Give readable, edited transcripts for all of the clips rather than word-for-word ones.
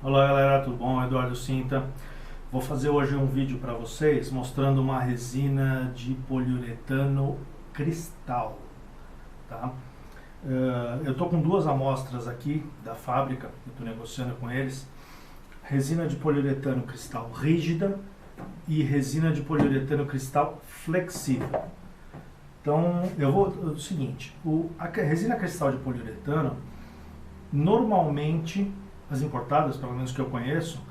Olá galera, tudo bom? Eduardo Cinta. Vou fazer hoje um vídeo para vocês mostrando uma resina de poliuretano cristal, tá? Eu tô com duas amostras aqui da fábrica, eu estou negociando com eles. Resina de poliuretano cristal rígida e resina de poliuretano cristal flexível. Então, o seguinte, a resina cristal de poliuretano, normalmente, as importadas, pelo menos que eu conheço,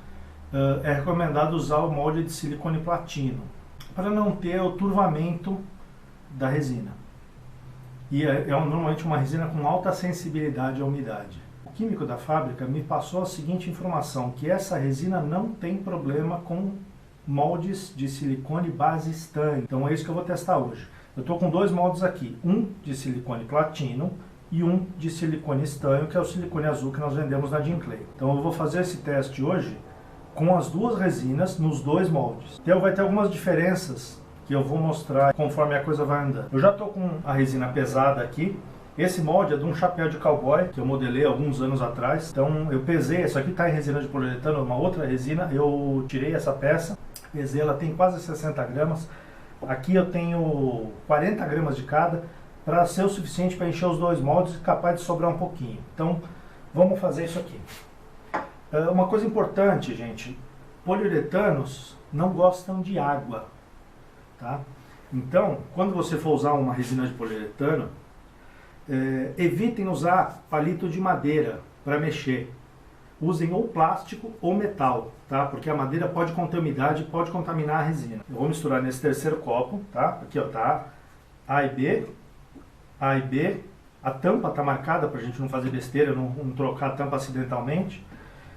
é recomendado usar o molde de silicone platino, para não ter o turvamento da resina. E normalmente uma resina com alta sensibilidade à umidade. O químico da fábrica me passou a seguinte informação, que essa resina não tem problema com moldes de silicone base estanho. Então é isso que eu vou testar hoje. Eu estou com dois moldes aqui, um de silicone platino e um de silicone estanho, que é o silicone azul que nós vendemos na Jinclay. Então eu vou fazer esse teste hoje com as duas resinas nos dois moldes. Então vai ter algumas diferenças que eu vou mostrar conforme a coisa vai andando. Eu já estou com a resina pesada aqui. Esse molde é de um chapéu de cowboy que eu modelei alguns anos atrás. Então eu pesei, isso aqui está em resina de poliuretano, uma outra resina. Eu tirei essa peça, pesei, ela tem quase 60 gramas. Aqui eu tenho 40 gramas de cada, para ser o suficiente para encher os dois moldes e capaz de sobrar um pouquinho. Então vamos fazer isso aqui. Uma coisa importante, gente, poliuretanos não gostam de água, tá? Então, quando você for usar uma resina de poliuretano, evitem usar palito de madeira para mexer. Usem ou plástico ou metal, tá? Porque a madeira pode conter umidade e pode contaminar a resina. Eu vou misturar nesse terceiro copo, tá? Aqui, ó, tá A e B. A e B. A tampa está marcada para a gente não fazer besteira, não trocar a tampa acidentalmente.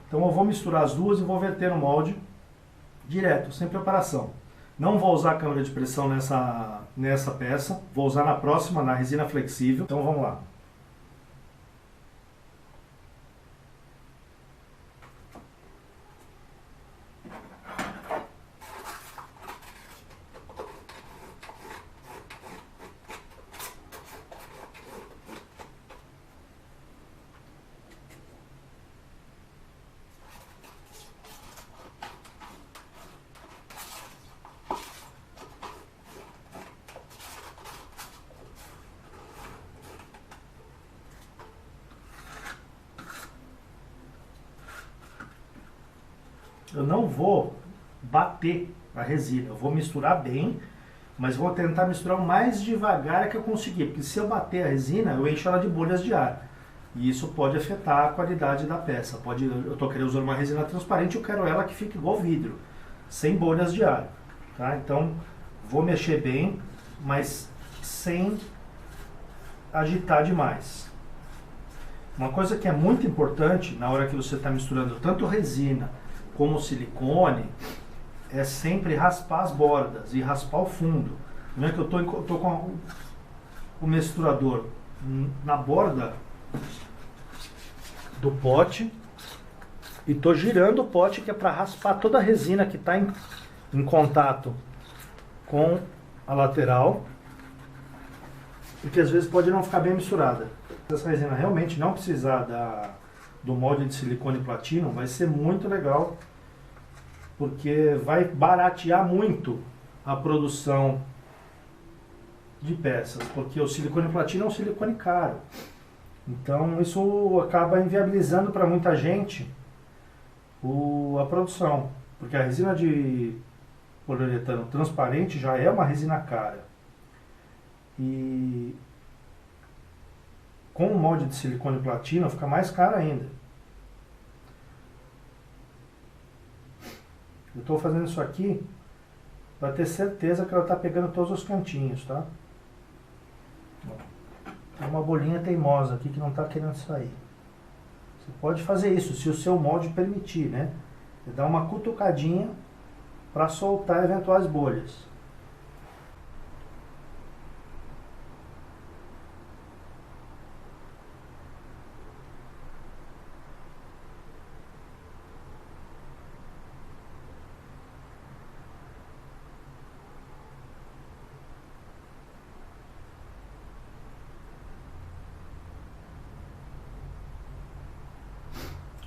Então eu vou misturar as duas e vou verter no molde direto, sem preparação. Não vou usar a câmara de pressão nessa peça, vou usar na próxima, na resina flexível. Então vamos lá. Eu não vou bater a resina, eu vou misturar bem, mas vou tentar misturar o mais devagar que eu conseguir, porque se eu bater a resina, eu encho ela de bolhas de ar. E isso pode afetar a qualidade da peça. Eu estou querendo usar uma resina transparente, eu quero ela que fique igual vidro, sem bolhas de ar. Tá? Então, vou mexer bem, mas sem agitar demais. Uma coisa que é muito importante na hora que você está misturando tanto resina como silicone, é sempre raspar as bordas e raspar o fundo. Não é que eu estou com o misturador na borda do pote e estou girando o pote, que é para raspar toda a resina que está em contato com a lateral, porque às vezes pode não ficar bem misturada. Se essa resina realmente não precisar do molde de silicone platino, vai ser muito legal, porque vai baratear muito a produção de peças, porque o silicone platino é um silicone caro. Então isso acaba inviabilizando para muita gente a produção, porque a resina de poliuretano transparente já é uma resina cara. E com o molde de silicone platino fica mais caro ainda. Eu estou fazendo isso aqui para ter certeza que ela está pegando todos os cantinhos, tá? Tem uma bolinha teimosa aqui que não está querendo sair. Você pode fazer isso, se o seu molde permitir, né? Você dá uma cutucadinha para soltar eventuais bolhas.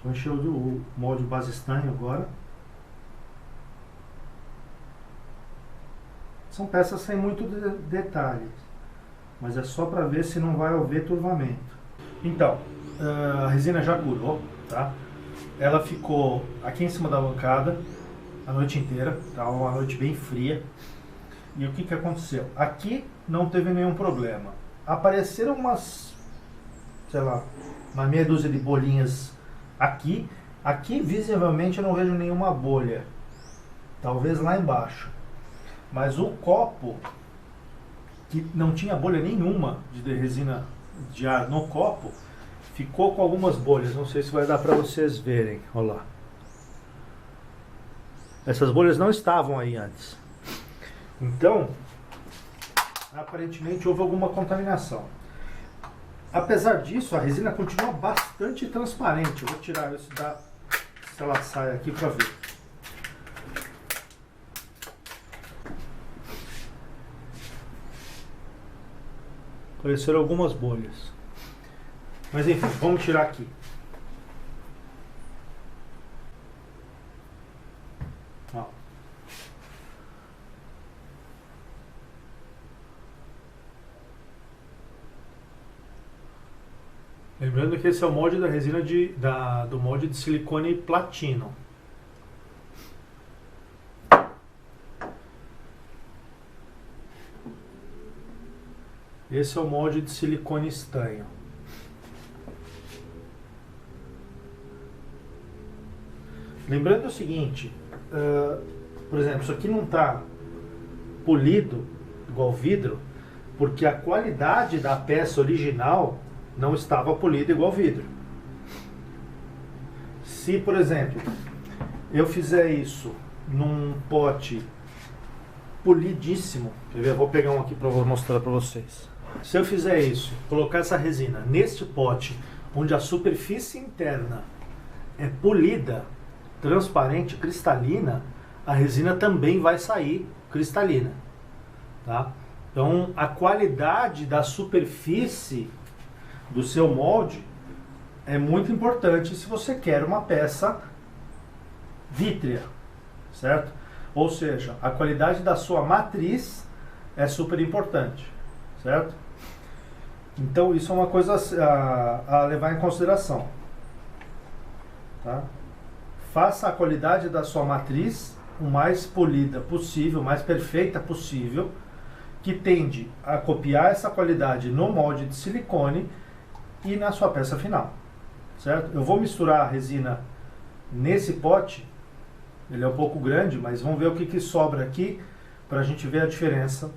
Vou encher o molde base estanho agora. São peças sem muito detalhe, mas é só para ver se não vai haver turvamento. Então, a resina já curou, tá? Ela ficou aqui em cima da bancada a noite inteira, tá? Uma noite bem fria. E o que que aconteceu? Aqui não teve nenhum problema. Apareceram umas, sei lá, uma meia dúzia de bolinhas aqui. Aqui visivelmente eu não vejo nenhuma bolha. Talvez lá embaixo. Mas o copo, que não tinha bolha nenhuma de resina de ar no copo, ficou com algumas bolhas. Não sei se vai dar para vocês verem. Olha lá. Essas bolhas não estavam aí antes. Então, aparentemente houve alguma contaminação. Apesar disso, a resina continua bastante transparente. Eu vou tirar isso se ela sai aqui para ver. Apareceram algumas bolhas. Mas enfim, vamos tirar aqui. Ó. Lembrando que esse é o molde da resina do molde de silicone platino. Esse é o molde de silicone estanho. Lembrando o seguinte, por exemplo, isso aqui não está polido igual vidro, porque a qualidade da peça original não estava polida igual vidro. Se, por exemplo, eu fizer isso num pote polidíssimo, quer ver? Eu vou pegar um aqui para mostrar para vocês. Se eu fizer isso, colocar essa resina neste pote, onde a superfície interna é polida, transparente, cristalina, a resina também vai sair cristalina, tá? Então, a qualidade da superfície do seu molde é muito importante se você quer uma peça vítrea, certo? Ou seja, a qualidade da sua matriz é super importante, certo? Então isso é uma coisa a levar em consideração, tá? Faça a qualidade da sua matriz o mais polida possível, o mais perfeita possível, que tende a copiar essa qualidade no molde de silicone e na sua peça final, certo? Eu vou misturar a resina nesse pote, ele é um pouco grande, mas vamos ver o que sobra aqui para a gente ver a diferença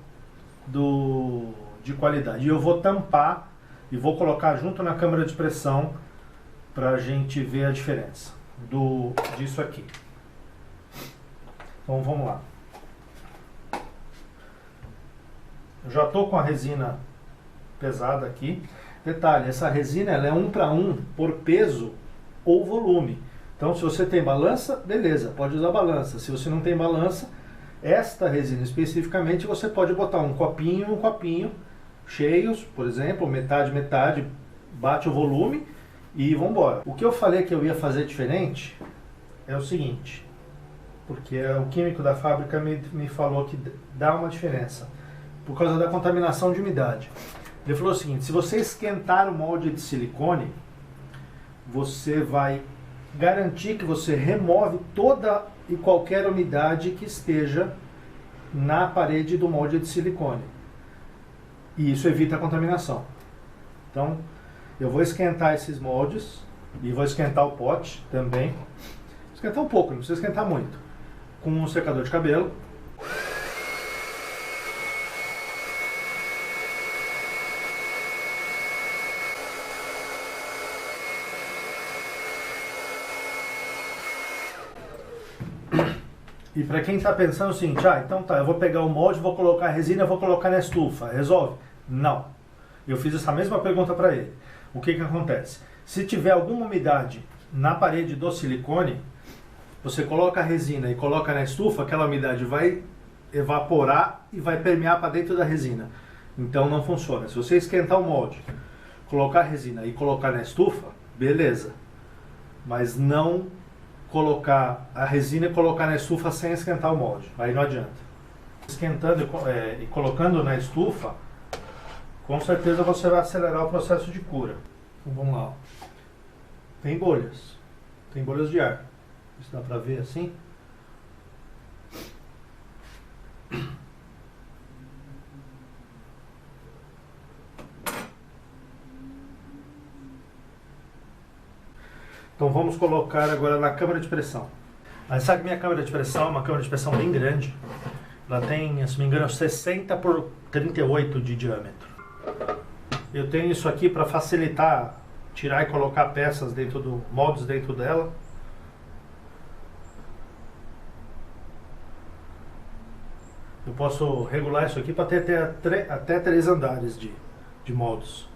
de qualidade. E eu vou tampar e vou colocar junto na câmara de pressão para a gente ver a diferença disso aqui. Então vamos lá. Eu já estou com a resina pesada aqui. Detalhe, essa resina ela é 1:1 por peso ou volume. Então se você tem balança, beleza, pode usar balança. Se você não tem balança, esta resina especificamente você pode botar um copinho cheios, por exemplo, metade, bate o volume e vamos embora. O que eu falei que eu ia fazer diferente é o seguinte, porque o químico da fábrica me falou que dá uma diferença por causa da contaminação de umidade. Ele falou o seguinte: se você esquentar o molde de silicone, você vai garantir que você remove toda e qualquer umidade que esteja na parede do molde de silicone. E isso evita a contaminação. Então, eu vou esquentar esses moldes e vou esquentar o pote também. Esquentar um pouco, não precisa esquentar muito. Com um secador de cabelo. E para quem está pensando o seguinte, então tá, eu vou pegar o molde, vou colocar a resina, vou colocar na estufa, resolve? Não. Eu fiz essa mesma pergunta para ele. O que acontece? Se tiver alguma umidade na parede do silicone, você coloca a resina e coloca na estufa, aquela umidade vai evaporar e vai permear para dentro da resina. Então não funciona. Se você esquentar o molde, colocar a resina e colocar na estufa, beleza. mas não colocar a resina e colocar na estufa sem esquentar o molde. Aí não adianta. Esquentando e colocando na estufa, com certeza você vai acelerar o processo de cura. Então vamos lá. Ó. Tem bolhas de ar. Isso dá pra ver assim? Então vamos colocar agora na câmara de pressão. Essa minha câmara de pressão é uma câmara de pressão bem grande. Ela tem, se não me engano, 60 por 38 de diâmetro. Eu tenho isso aqui para facilitar tirar e colocar peças moldes dentro dela. Eu posso regular isso aqui para ter até 3 andares de moldes.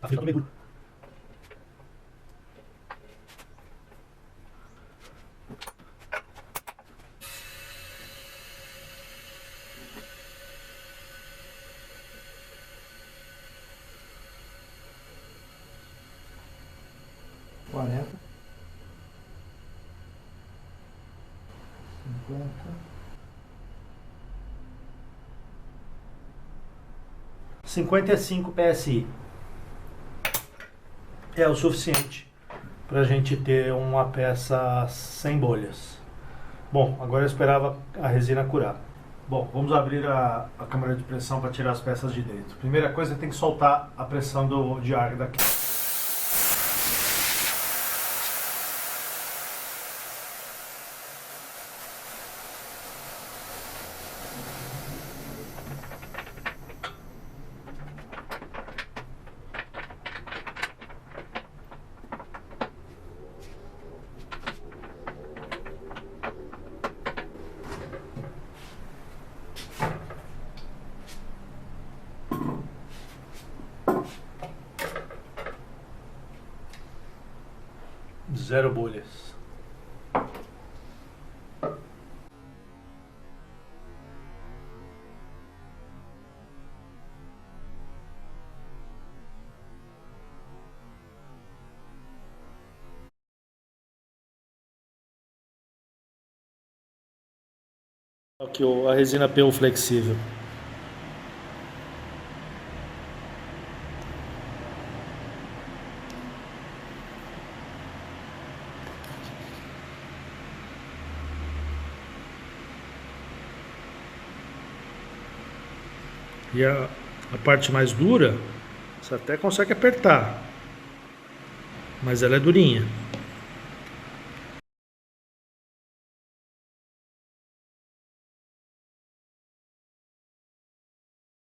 A fita também dura. $40, $55 PSI. É o suficiente para a gente ter uma peça sem bolhas. Bom, agora eu esperava a resina curar. Bom, vamos abrir a câmara de pressão para tirar as peças de dentro. Primeira coisa, tem que soltar a pressão de ar daqui. Zero bolhas. Aqui a resina PU flexível. E a parte mais dura, você até consegue apertar, mas ela é durinha.